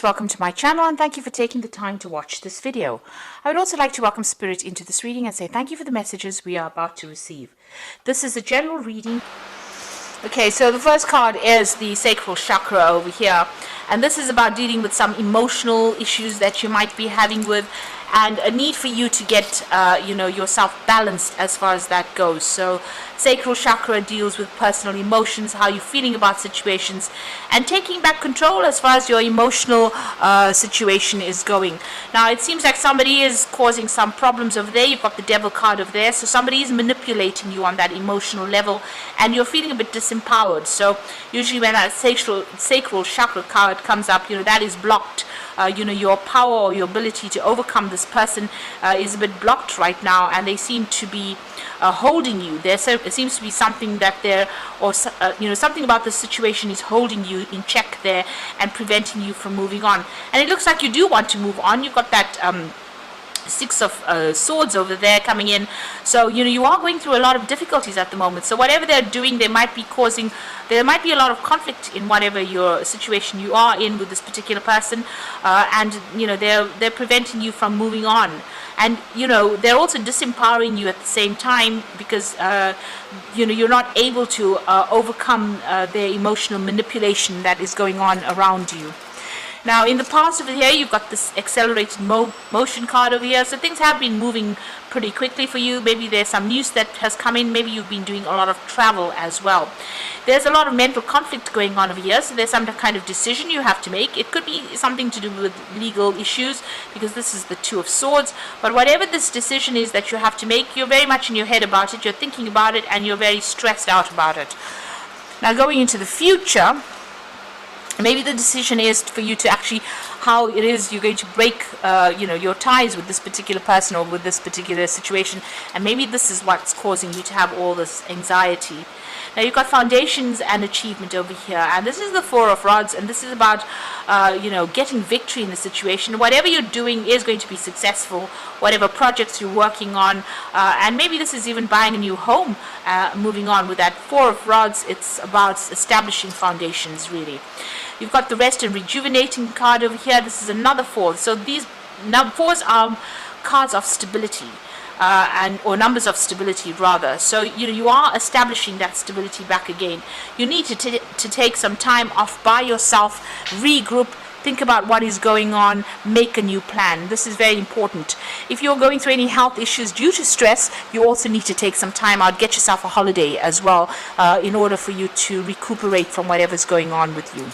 Welcome to my channel and thank you for taking the time to watch this video. I would also like to welcome Spirit into this reading and say thank you for the messages we are about to receive. This is a general reading. Okay, so the first card is the sacral chakra over here, and this is about dealing with some emotional issues that you might be having with, and a need for you to get yourself balanced as far as that goes. So sacral chakra deals with personal emotions, how you're feeling about situations, and taking back control as far as your emotional situation is going. Now it seems like somebody is causing some problems over there. You've got the devil card over there, so somebody is manipulating you on that emotional level and you're feeling a bit disempowered. So usually when that sacral chakra card comes up, that is blocked. Your power or your ability to overcome this person is a bit blocked right now, and they seem to be holding you. There seems to be something that something about the situation is holding you in check there and preventing you from moving on. And it looks like you do want to move on. You've got that Six of Swords over there coming in, so you are going through a lot of difficulties at the moment. So whatever they're doing, there might be a lot of conflict in whatever your situation you are in with this particular person, and they're preventing you from moving on. And they're also disempowering you at the same time, because you're not able to overcome their emotional manipulation that is going on around you. Now, in the past over here, you've got this accelerated motion card over here. So things have been moving pretty quickly for you. Maybe there's some news that has come in. Maybe you've been doing a lot of travel as well. There's a lot of mental conflict going on over here. So there's some kind of decision you have to make. It could be something to do with legal issues, because this is the Two of Swords. But whatever this decision is that you have to make, you're very much in your head about it. You're thinking about it, and you're very stressed out about it. Now, going into the future, maybe the decision is for you to actually how it is you're going to break your ties with this particular person or with this particular situation, and maybe this is what's causing you to have all this anxiety. Now you've got foundations and achievement over here, and this is the Four of Rods, and this is about getting victory in the situation. Whatever you're doing is going to be successful, whatever projects you're working on, and maybe this is even buying a new home. Moving on with that Four of Rods, it's about establishing foundations, really. You've got the Rest and Rejuvenating card over here. This is another four. So these fours are cards of stability, or numbers of stability rather. So you are establishing that stability back again. You need to take some time off by yourself, regroup, think about what is going on, make a new plan. This is very important. If you're going through any health issues due to stress, you also need to take some time out, get yourself a holiday as well, in order for you to recuperate from whatever's going on with you.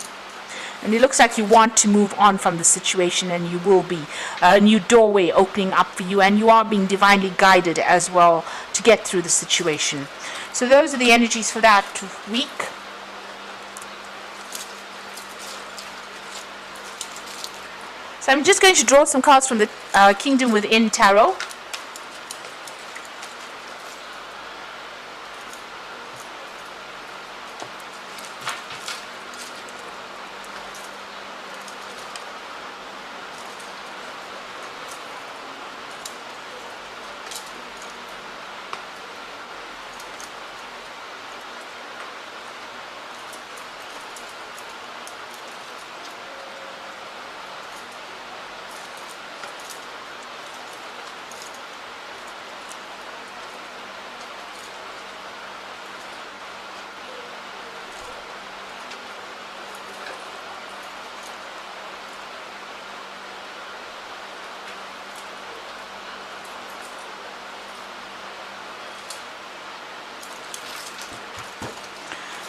And it looks like you want to move on from the situation, and you will be. A new doorway opening up for you, and you are being divinely guided as well to get through the situation. So those are the energies for that week. So I'm just going to draw some cards from the Kingdom Within Tarot.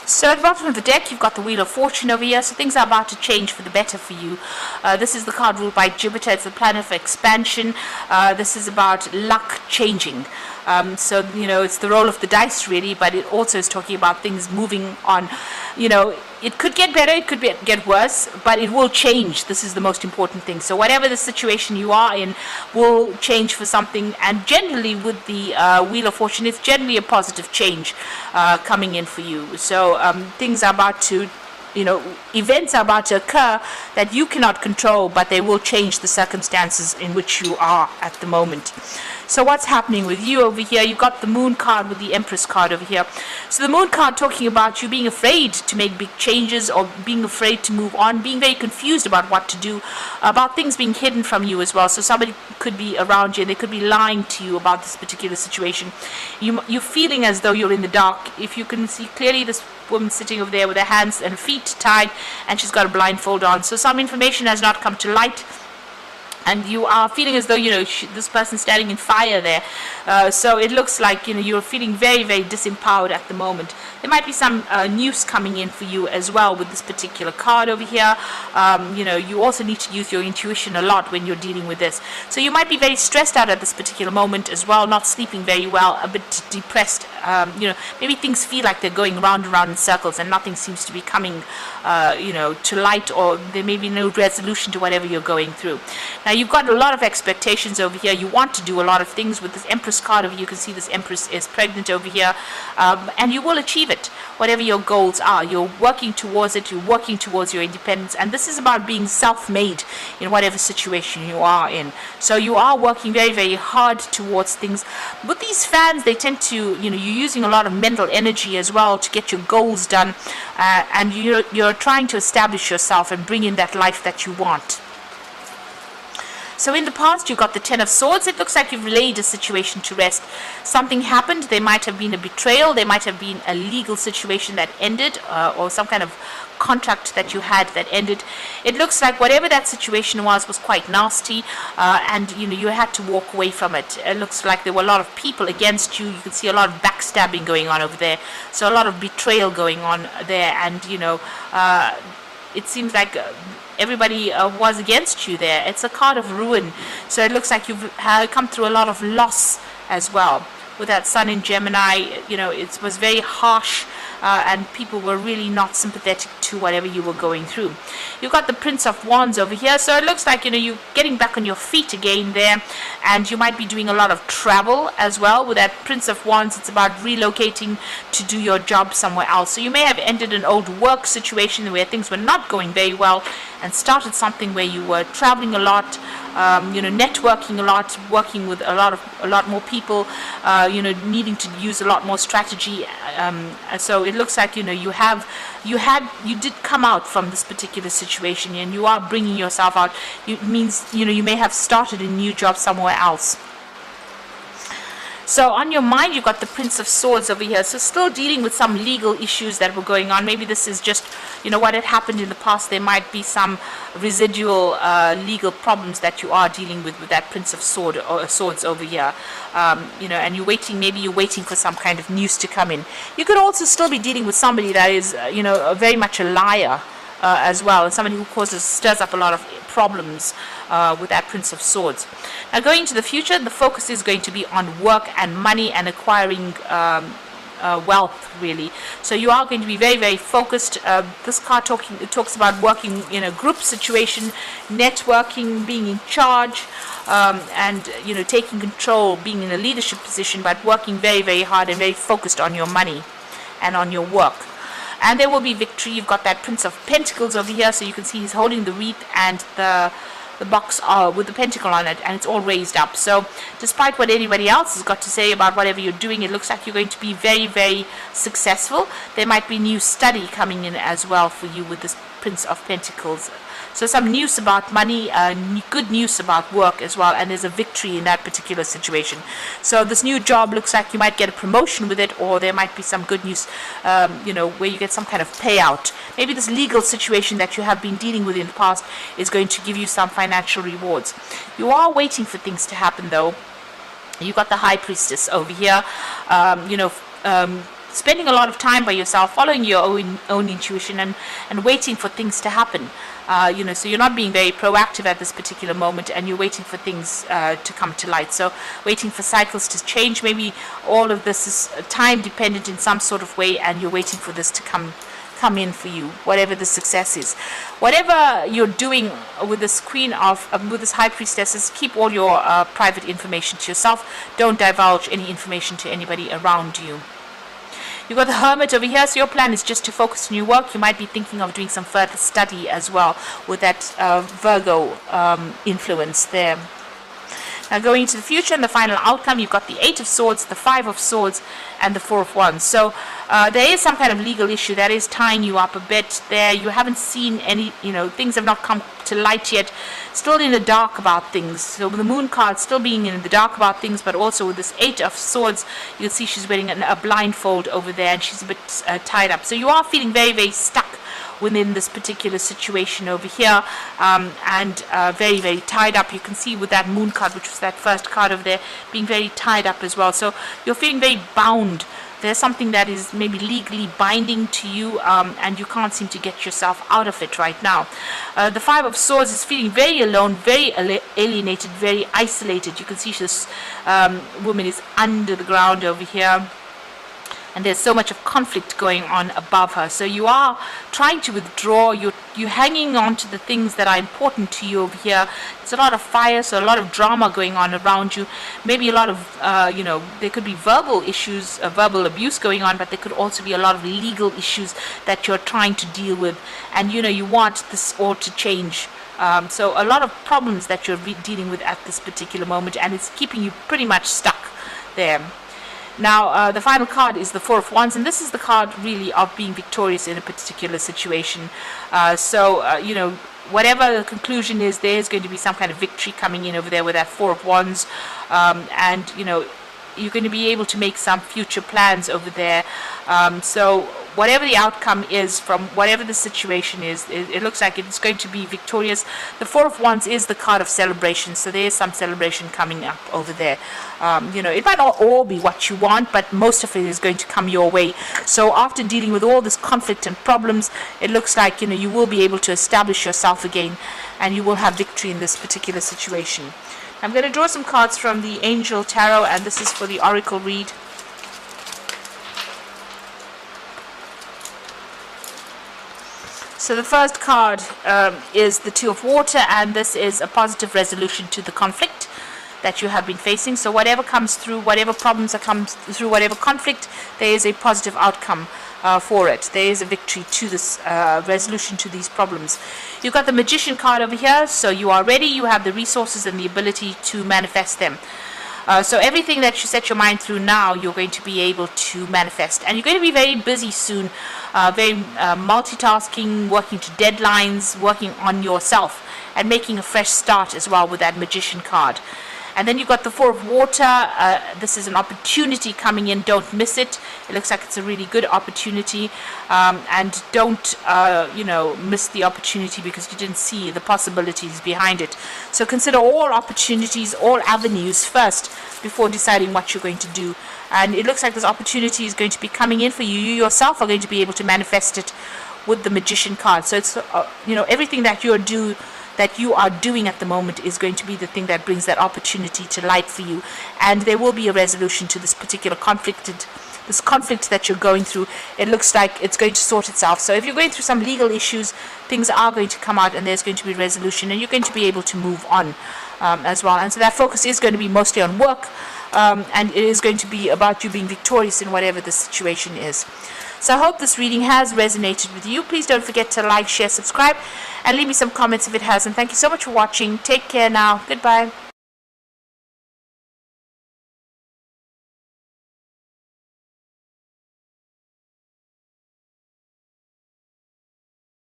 So at the bottom of the deck, you've got the Wheel of Fortune over here. So things are about to change for the better for you. This is the card ruled by Jupiter. It's the planet of expansion. This is about luck changing. So it's the roll of the dice, really, but it also is talking about things moving on. It could get better, it could get worse, but it will change. This is the most important thing. So whatever the situation you are in will change for something. And generally with the Wheel of Fortune, it's generally a positive change coming in for you. So things are about to, events are about to occur that you cannot control, but they will change the circumstances in which you are at the moment. So what's happening with you over here? You've got the Moon card with the Empress card over here. So the Moon card talking about you being afraid to make big changes, or being afraid to move on, being very confused about what to do, about things being hidden from you as well. So somebody could be around you and they could be lying to you about this particular situation. You're feeling as though you're in the dark. If you can see clearly, this woman sitting over there with her hands and feet tied, and she's got a blindfold on. So some information has not come to light, and you are feeling as though, you know, this person standing in fire there. So it looks like, you know, you're feeling very, very disempowered at the moment. There might be some news coming in for you as well with this particular card over here. You know, you also need to use your intuition a lot when you're dealing with this. So you might be very stressed out at this particular moment as well, not sleeping very well, a bit depressed. You know, maybe things feel like they're going round and round in circles and nothing seems to be coming, you know, to light, or there may be no resolution to whatever you're going through. Now, you've got a lot of expectations over here. You want to do a lot of things with this Empress card over here. You can see this Empress is pregnant over here, and you will achieve it. Whatever your goals are, you're working towards it. You're working towards your independence, and this is about being self-made in whatever situation you are in. So you are working very, very hard towards things. With these fans, they tend to, you know, you're using a lot of mental energy as well to get your goals done, and you're trying to establish yourself and bring in that life that you want. So in the past, you got the Ten of Swords. It looks like you've laid a situation to rest. Something happened. There might have been a betrayal. There might have been a legal situation that ended, or some kind of contract that you had that ended. It looks like whatever that situation was quite nasty, and you know, you had to walk away from it. It looks like there were a lot of people against you. You can see a lot of backstabbing going on over there. So a lot of betrayal going on there, and you know, it seems like everybody was against you there. It's a card of ruin. So it looks like you've come through a lot of loss as well. With that Sun in Gemini, you know, it was very harsh, and people were really not sympathetic to whatever you were going through. You've got the Prince of Wands over here, so it looks like, you know, you're getting back on your feet again there, and you might be doing a lot of travel as well. With that Prince of Wands, it's about relocating to do your job somewhere else. So you may have ended an old work situation where things were not going very well and started something where you were traveling a lot, you know, networking a lot, working with a lot more people, you know, needing to use a lot more strategy. So it looks like, you know, you did come out from this particular situation, and you are bringing yourself out. It means, you know, you may have started a new job somewhere else. So on your mind, you've got the Prince of Swords over here. So still dealing with some legal issues that were going on. Maybe this is just, you know, what had happened in the past. There might be some residual legal problems that you are dealing with that Prince of Swords over here. You know, and you're waiting, maybe you're waiting for some kind of news to come in. You could also still be dealing with somebody that is, you know, very much a liar as well, and somebody who stirs up a lot of problems with that Prince of Swords. Now, going into the future, the focus is going to be on work and money and acquiring wealth, really. So you are going to be very, very focused. This card talks about working in a group situation, networking, being in charge, and you know, taking control, being in a leadership position, but working very, very hard and very focused on your money and on your work. And there will be victory. You've got that Prince of Pentacles over here, so you can see he's holding the wreath and the box with the pentacle on it, and it's all raised up. So despite what anybody else has got to say about whatever you're doing, it looks like you're going to be very, very successful. There might be new study coming in as well for you with this Prince of Pentacles. So some news about money, good news about work as well, and there's a victory in that particular situation. So this new job looks like you might get a promotion with it, or there might be some good news, you know, where you get some kind of payout. Maybe this legal situation that you have been dealing with in the past is going to give you some financial rewards. You are waiting for things to happen, though. You've got the High Priestess over here, you know, spending a lot of time by yourself, following your own intuition, and waiting for things to happen. You know, so you're not being very proactive at this particular moment, and you're waiting for things to come to light. So waiting for cycles to change. Maybe all of this is time dependent in some sort of way, and you're waiting for this to come in for you, whatever the success is. Whatever you're doing with this with this High Priestess, keep all your private information to yourself. Don't divulge any information to anybody around you. You've got the Hermit over here, so your plan is just to focus on your work. You might be thinking of doing some further study as well with that Virgo influence there. Now going into the future and the final outcome, you've got the 8 of Swords, the 5 of Swords, and the 4 of Wands. So there is some kind of legal issue that is tying you up a bit there. You haven't seen any, things have not come to light yet. Still in the dark about things. So with the Moon card still being in the dark about things, but also with this 8 of Swords, you can see she's wearing a blindfold over there, and she's a bit tied up. So you are feeling very, very stuck within this particular situation over here, and very, very tied up. You can see with that Moon card, which was that first card over there, being very tied up as well. So you're feeling very bound. There's something that is maybe legally binding to you, and you can't seem to get yourself out of it right now. The 5 of Swords is feeling very alone, very alienated, very isolated. You can see this woman is under the ground over here, and there's so much of conflict going on above her. So you are trying to withdraw. You're hanging on to the things that are important to you over here. There's a lot of fire, so a lot of drama going on around you. Maybe a lot of, there could be verbal issues, verbal abuse going on, but there could also be a lot of legal issues that you're trying to deal with. And, you want this all to change. So a lot of problems that you're dealing with at this particular moment, and it's keeping you pretty much stuck there. Now, the final card is the 4 of Wands, and this is the card really of being victorious in a particular situation. Whatever the conclusion is, there's going to be some kind of victory coming in over there with that 4 of Wands, and you're going to be able to make some future plans over there. So whatever the outcome is from whatever the situation is, it looks like it's going to be victorious. The 4 of Wands is the card of celebration, so there is some celebration coming up over there. It might not all be what you want, but most of it is going to come your way. So after dealing with all this conflict and problems, it looks like you will be able to establish yourself again, and you will have victory in this particular situation. I'm going to draw some cards from the Angel Tarot, and this is for the Oracle read. So the first card is the 2 of Water, and this is a positive resolution to the conflict that you have been facing. So whatever comes through, whatever problems that comes through, whatever conflict, there is a positive outcome for it. There is a victory to this resolution to these problems. You've got the Magician card over here, so you are ready. You have the resources and the ability to manifest them. So everything that you set your mind through now, you're going to be able to manifest. And you're going to be very busy soon, very multitasking, working to deadlines, working on yourself, and making a fresh start as well with that Magician card. And then you've got the 4 of Water. This is an opportunity coming in. Don't miss it. It looks like it's a really good opportunity. And don't, miss the opportunity because you didn't see the possibilities behind it. So consider all opportunities, all avenues first before deciding what you're going to do. And it looks like this opportunity is going to be coming in for you. You yourself are going to be able to manifest it with the Magician card. So it's, everything that you are doing at the moment is going to be the thing that brings that opportunity to light for you, and there will be a resolution to this particular conflict that you're going through. It looks like it's going to sort itself. So if you're going through some legal issues, things are going to come out, and there's going to be resolution, and you're going to be able to move on as well. And so that focus is going to be mostly on work, and it is going to be about you being victorious in whatever the situation is. So I hope this reading has resonated with you. Please don't forget to like, share, subscribe, and leave me some comments if it has. And thank you so much for watching. Take care now. Goodbye.